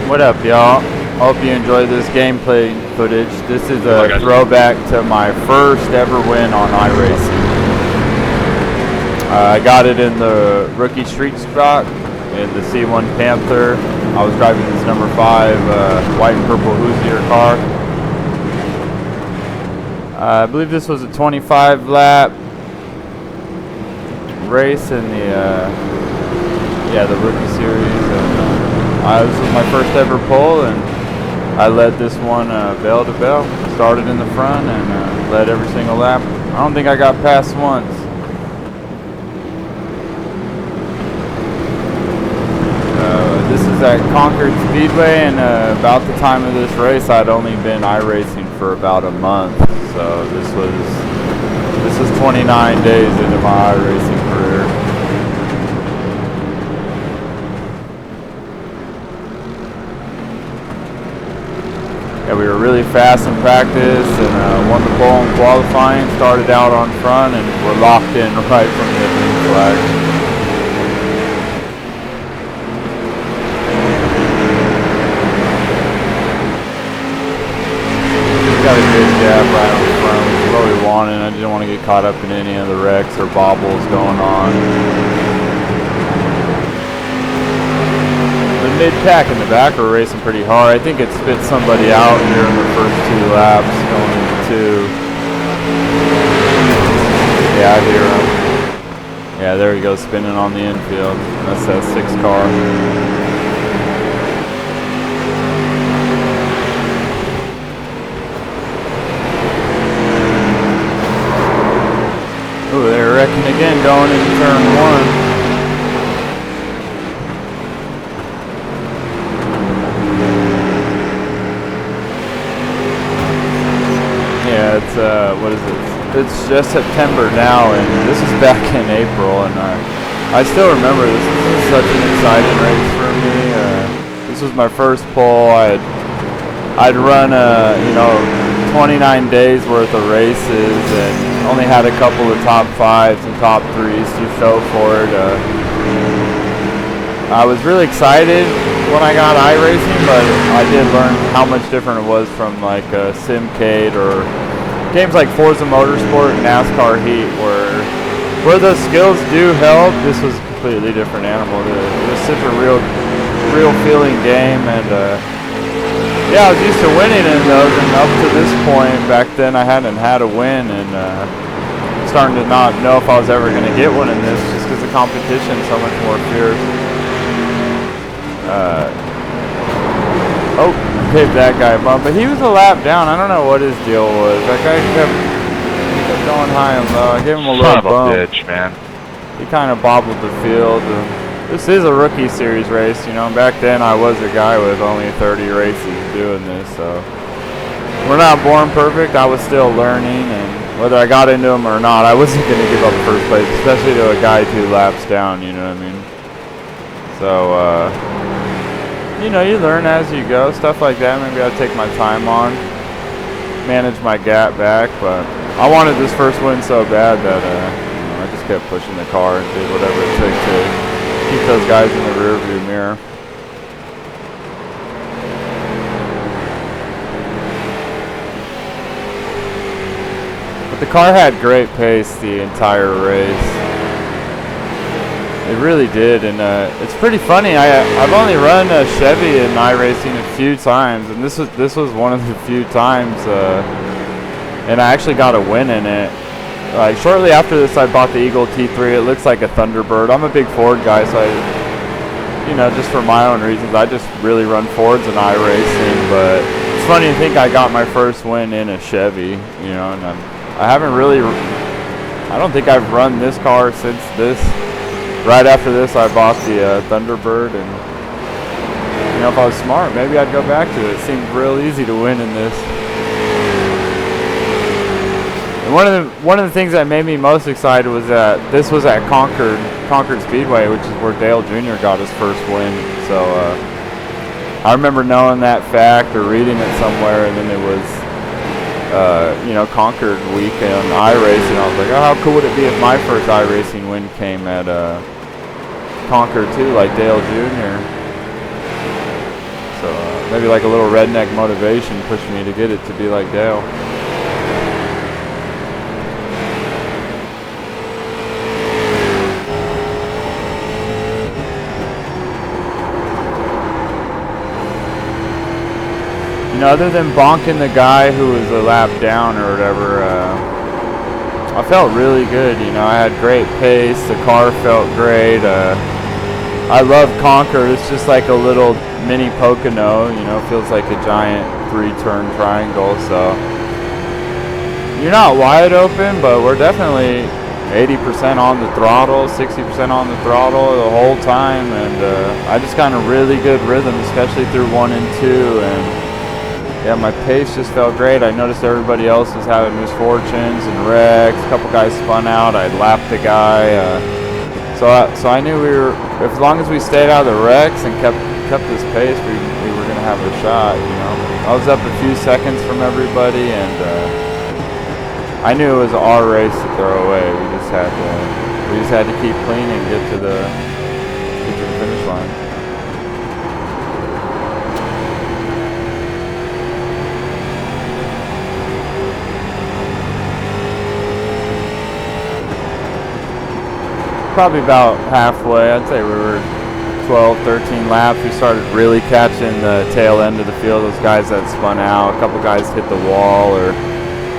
What up, y'all? Hope you enjoy this gameplay footage. This is a throwback to my first ever win on iRacing. I got it in the rookie street stock in the C1 Panther. I was driving this number 5 white and purple Hoosier car. I believe this was a 25 lap race in the rookie series. And, this was my first ever pole, and I led this one bell to bell. Started in the front and led every single lap. I don't think I got past once. This is at Concord Speedway, and about the time of this race, I'd only been iRacing for about a month. So this was 29 days into my iRacing career. Yeah, we were really fast in practice and won the pole in qualifying. Started out on front and were locked in right from the green flag. Got a good gap right on the front, which is what we wanted. I didn't want to get caught up in any of the wrecks or bobbles going on. The mid-pack in the back were racing pretty hard. I think it spit somebody out here in the first 2 laps going into 2. Yeah, I hear him. Yeah, there he goes spinning on the infield. That's that 6 car. Ooh, they're wrecking again going into turn 1. Yeah, it's, what is it? It's just September now, and this is back in April, and I still remember this is such an exciting race for me. This was my first pole. I'd run, 29 days worth of races, and only had a couple of top 5s and top 3s to show for it. I was really excited when I got iRacing, but I did learn how much different it was from like Simcade or games like Forza Motorsport and NASCAR Heat, where those skills do help. This was a completely different animal. It was such a real feeling game, and yeah, I was used to winning in those, and up to this point, back then I hadn't had a win, and starting to not know if I was ever going to get one in this, just because the competition is so much more fierce. Gave that guy a bump, but he was a lap down. I don't know what his deal was. That guy kept going high and low. I gave him a little bump. Son of a bitch, man. He kind of bobbled the field. This is a rookie series race, you know. Back then I was a guy with only 30 races doing this, so we're not born perfect. I was still learning, and whether I got into them or not, I wasn't going to give up first place, especially to a guy 2 laps down, you know what I mean? So, you know, you learn as you go, stuff like that. Maybe I'll take my time on, manage my gap back, but I wanted this first win so bad that I just kept pushing the car and did whatever it took to keep those guys in the rear view mirror. But the car had great pace the entire race. It really did, and it's pretty funny. I've only run a Chevy in iRacing a few times, and this was one of the few times, and I actually got a win in it. Like shortly after this, I bought the Eagle T3. It looks like a Thunderbird. I'm a big Ford guy, so just for my own reasons, I just really run Fords in iRacing. But it's funny to think I got my first win in a Chevy, and I haven't really. I don't think I've run this car since this. Right after this, I bought the Thunderbird, and if I was smart, maybe I'd go back to it. It seemed real easy to win in this. And one of the things that made me most excited was that this was at Concord Speedway, which is where Dale Jr. got his first win. So I remember knowing that fact or reading it somewhere, and then it was Concord weekend iRacing. I was like, oh, how cool would it be if my first iRacing win came at Concord too, like Dale Jr. So maybe like a little redneck motivation pushing me to get it to be like Dale. You know, other than bonking the guy who was a lap down or whatever, I felt really good. You know, I had great pace. The car felt great. I love Concord. It's just like a little mini Pocono. You know, feels like a giant 3-turn triangle. So you're not wide open, but we're definitely 80% on the throttle, 60% on the throttle the whole time, and I just got a really good rhythm, especially through 1 and 2, and yeah, my pace just felt great. I noticed everybody else was having misfortunes and wrecks. A couple guys spun out. I lapped the guy. So I knew we were, as long as we stayed out of the wrecks and kept this pace, we were going to have a shot. You know, I was up a few seconds from everybody, and I knew it was our race to throw away. We just had to keep clean and get to the finish line. Probably about halfway. I'd say we were 12, 13 laps. We started really catching the tail end of the field. Those guys that spun out, a couple guys hit the wall, or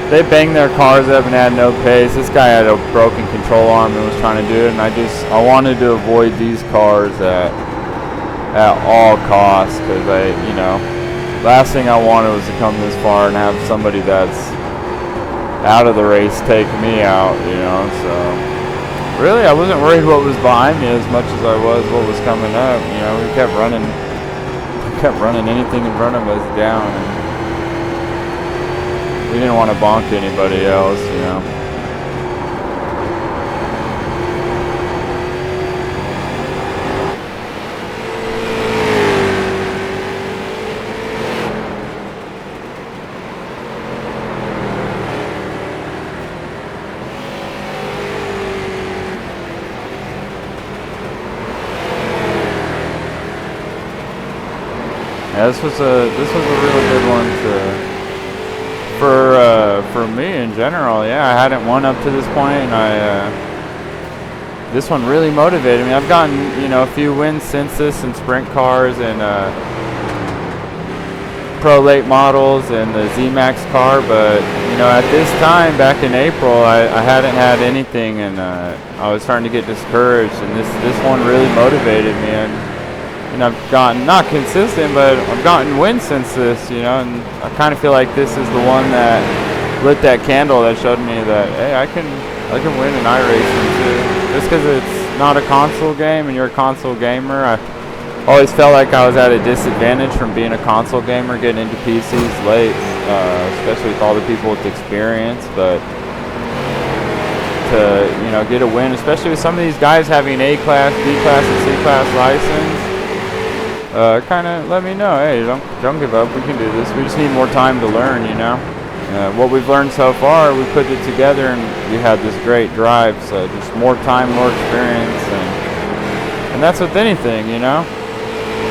they banged their cars up and had no pace. This guy had a broken control arm and was trying to do it, and I wanted to avoid these cars at all costs, because you know, last thing I wanted was to come this far and have somebody that's out of the race take me out, you know. So really, I wasn't worried what was behind me as much as I was what was coming up. You know, we kept running anything in front of us down, and we didn't want to bonk anybody else, you know. Yeah, this was a really good one for me in general. Yeah, I hadn't won up to this point, and this one really motivated me. I've gotten, you know, a few wins since this in sprint cars and pro late models and the Z-Max car, but you know, at this time back in April, I hadn't had anything, and I was starting to get discouraged, and this one really motivated me. And I've gotten, not consistent, but I've gotten wins since this, you know, and I kind of feel like this is the one that lit that candle that showed me that, hey, I can win in iRacing too. Just because it's not a console game and you're a console gamer, I always felt like I was at a disadvantage from being a console gamer, getting into PCs late, especially with all the people with experience. But to, you know, get a win, especially with some of these guys having A-class, B-class, and C-class license, kind of let me know, hey, don't give up, we can do this. We just need more time to learn, you know. What we've learned so far, we put it together and we had this great drive. So just more time, more experience, and that's with anything, you know.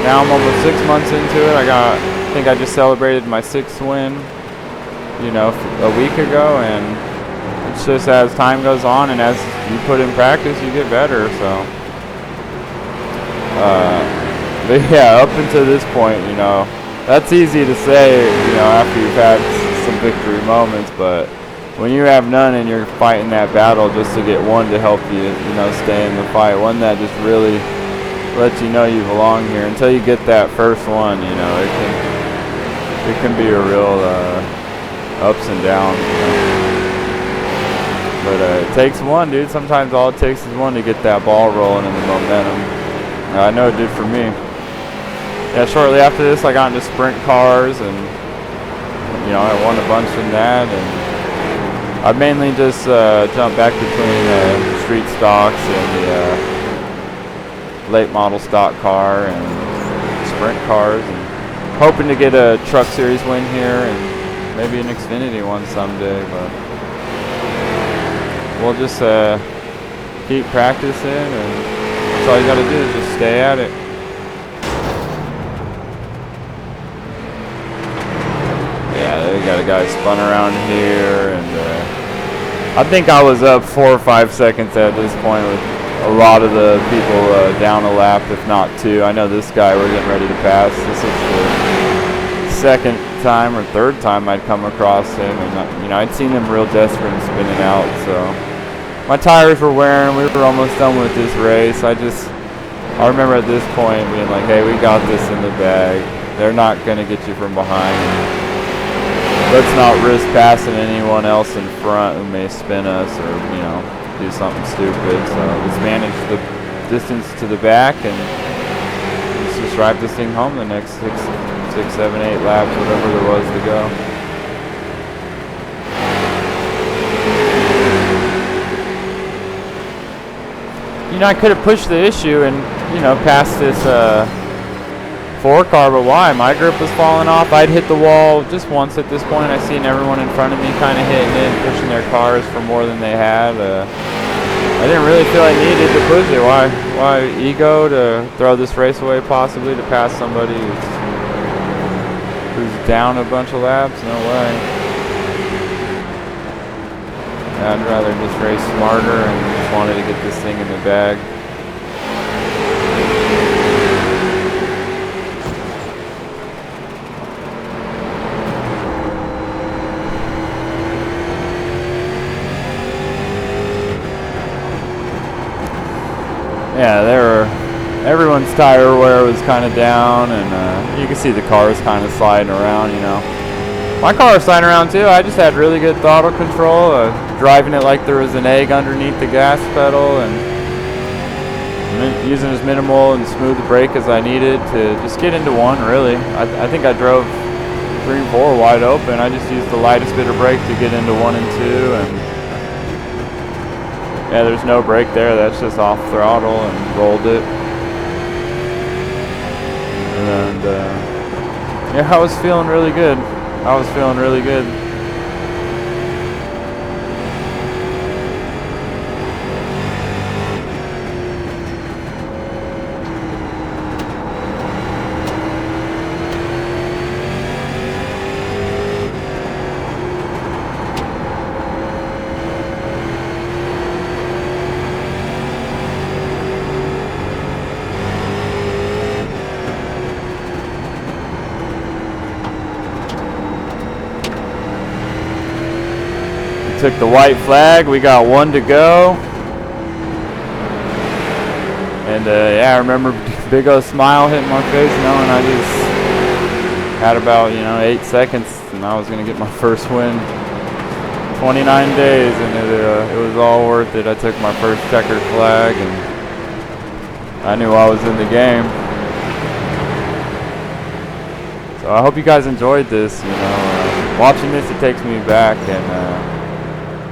Now I'm almost 6 months into it. I think I just celebrated my 6th win, you know, a week ago, and it's just as time goes on and as you put in practice, you get better. So but yeah, up until this point, you know, that's easy to say, you know, after you've had some victory moments, but when you have none and you're fighting that battle just to get one to help you, you know, stay in the fight, one that just really lets you know you belong here, until you get that first one, you know, it can be a real ups and downs, you know. But it takes one, dude. Sometimes all it takes is one to get that ball rolling and the momentum. I know it did for me. Yeah, shortly after this, I got into sprint cars, and you know, I won a bunch in that, and I mainly just jumped back between street stocks and the late model stock car and sprint cars, and hoping to get a truck series win here and maybe an Xfinity one someday. But we'll just keep practicing, and that's all you got to do is just stay at it. guy spun around here, and I think I was up 4 or 5 seconds at this point with a lot of the people down a lap, if not 2. I know this guy we're getting ready to pass. This is the second time or third time I'd come across him, and you know, I'd seen him real desperate and spinning out. So my tires were wearing. We were almost done with this race. I remember at this point being like, hey, we got this in the bag. They're not going to get you from behind. Let's not risk passing anyone else in front who may spin us or, you know, do something stupid. So let's manage the distance to the back and let's just drive this thing home the next 6, 7, 8 laps, whatever there was to go. You know, I could have pushed the issue and, you know, passed this 4-car, but why? My grip was falling off. I'd hit the wall just once at this point. I seen everyone in front of me kind of hitting it and pushing their cars for more than they had. I didn't really feel I needed to push it. Why ego to throw this race away possibly to pass somebody who's down a bunch of laps? No way. I'd rather just race smarter and just wanted to get this thing in the bag. Yeah, everyone's tire wear was kind of down, and you can see the cars kind of sliding around, you know. My car was sliding around too. I just had really good throttle control, driving it like there was an egg underneath the gas pedal, and using as minimal and smooth brake as I needed to just get into one, really. I think I drove 3 and 4 wide open. I just used the lightest bit of brake to get into 1 and 2, and yeah, there's no brake there. That's just off throttle and rolled it. And yeah, I was feeling really good. I was feeling really good. Took the white flag. We got 1 to go. And yeah, I remember big old smile hitting my face knowing I just had about, you know, 8 seconds and I was going to get my first win. 29 days, and it was all worth it. I took my first checkered flag and I knew I was in the game. So I hope you guys enjoyed this. You know, watching this, it takes me back, and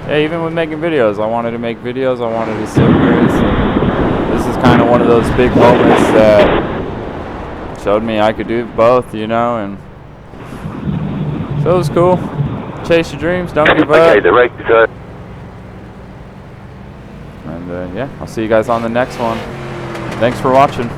yeah, even with making videos, I wanted to make videos, I wanted to sim race, and this is kind of one of those big moments that showed me I could do both, you know, and so it was cool. Chase your dreams, don't give up. Okay, the race is good. And yeah, I'll see you guys on the next one. Thanks for watching.